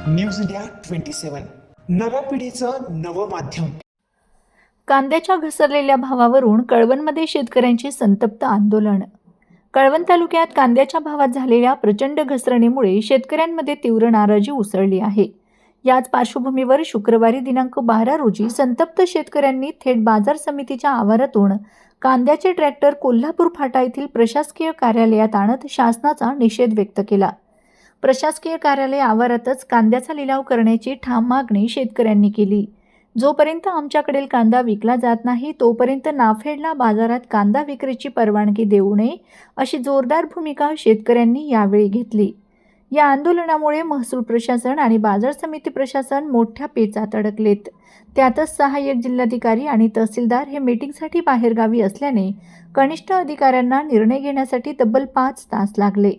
News India 27 नव्या पिढीचं नवं माध्यम। कांद्याच्या घसरलेल्या भावावरून कळवणमध्ये शेतकऱ्यांचे संतप्त आंदोलन। कळवण तालुक्यात कांद्याच्या भावात झालेल्या प्रचंड घसरणीमुळे शेतकऱ्यांमध्ये तीव्र नाराजी उसळली आहे। याच पार्श्वभूमीवर शुक्रवारी दिनांक 12 रोजी संतप्त शेतकऱ्यांनी थेट बाजार समितीच्या आवारातून कांद्याचे ट्रॅक्टर कोल्हापूर फाटा येथील प्रशासकीय कार्यालयात आणत शासनाचा निषेध व्यक्त केला। प्रशासकीय कार्यालय आवारातच कांद्याचा लिलाव करण्याची ठाम मागणी शेतकऱ्यांनी केली। जोपर्यंत आमच्याकडील कांदा विकला जात नाही तोपर्यंत नाफेडला बाजारात कांदा विक्रीची परवानगी देऊ नये अशी जोरदार भूमिका शेतकऱ्यांनी यावेळी घेतली। या आंदोलनामुळे महसूल प्रशासन आणि बाजार समिती प्रशासन मोठ्या पेचात अडकलेत। त्यातच सहाय्यक जिल्हाधिकारी आणि तहसीलदार हे मीटिंगसाठी बाहेरगावी असल्याने कनिष्ठ अधिकाऱ्यांना निर्णय घेण्यासाठी तब्बल 5 तास लागले।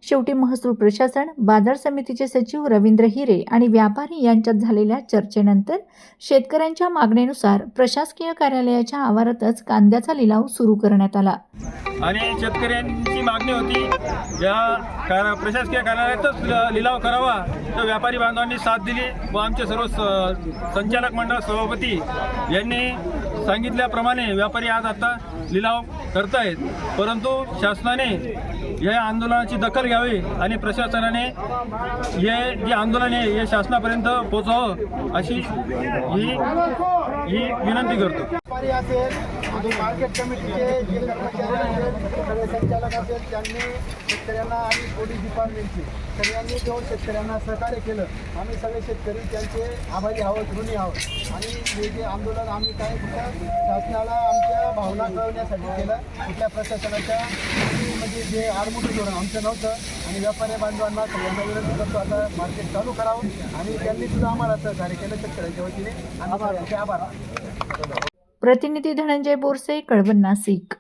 शेवटी महसूल प्रशासन, बाजार समितीचे सचिव रवींद्र हिरे आणि व्यापारी यांच्यात झालेल्या चर्चेनंतर शेतकऱ्यांच्या मागणीनुसार प्रशासकीय कार्यालयाच्या आवारातच कांद्याचा लिलाव सुरू करण्यात आला। आणि शेतकऱ्यांची मागणी होती या प्रशासकीय कार्यालयातच लिलाव करावा, तर व्यापारी बांधवांनी साथ दिली व आमचे सर्व संचालक मंडळ सभापती यांनी सांगितल्याप्रमाणे व्यापारी आज आता लिलाव करतायत। परंतु शासनाने या आंदोलनाची दखल घ्यावी आणि प्रशासनाने हे जे आंदोलन आहे हे शासनापर्यंत पोहोचावं अशी ही विनंती करतो। मार्केट कमिटीचे जे कर्मचारी असेल, सगळे संचालक असेल, त्यांनी शेतकऱ्यांना आणि पोलीस डिपार्टमेंटचे सगळ्यांनी घेऊन शेतकऱ्यांना सहकार्य केलं। आम्ही सगळे शेतकरी त्यांचे आभारी आहोत, ऋणी आहोत। आणि हे जे आंदोलन आम्ही काय कुठं शासनाला आमच्या भावना कळवण्यासाठी केलं, कुठल्या प्रशासनाच्या म्हणजे जे आडमुठी धोरण आमचं नव्हतं। आणि व्यापारी बांधवांना सगळ्यांना विनंती करतो आता मार्केट चालू करावं आणि त्यांनी सुद्धा आम्हाला सहकार्य केलं शेतकऱ्यांच्या वतीने। आभार। प्रतिनिधी धनंजय बोरसे, कळवण, नाशिक।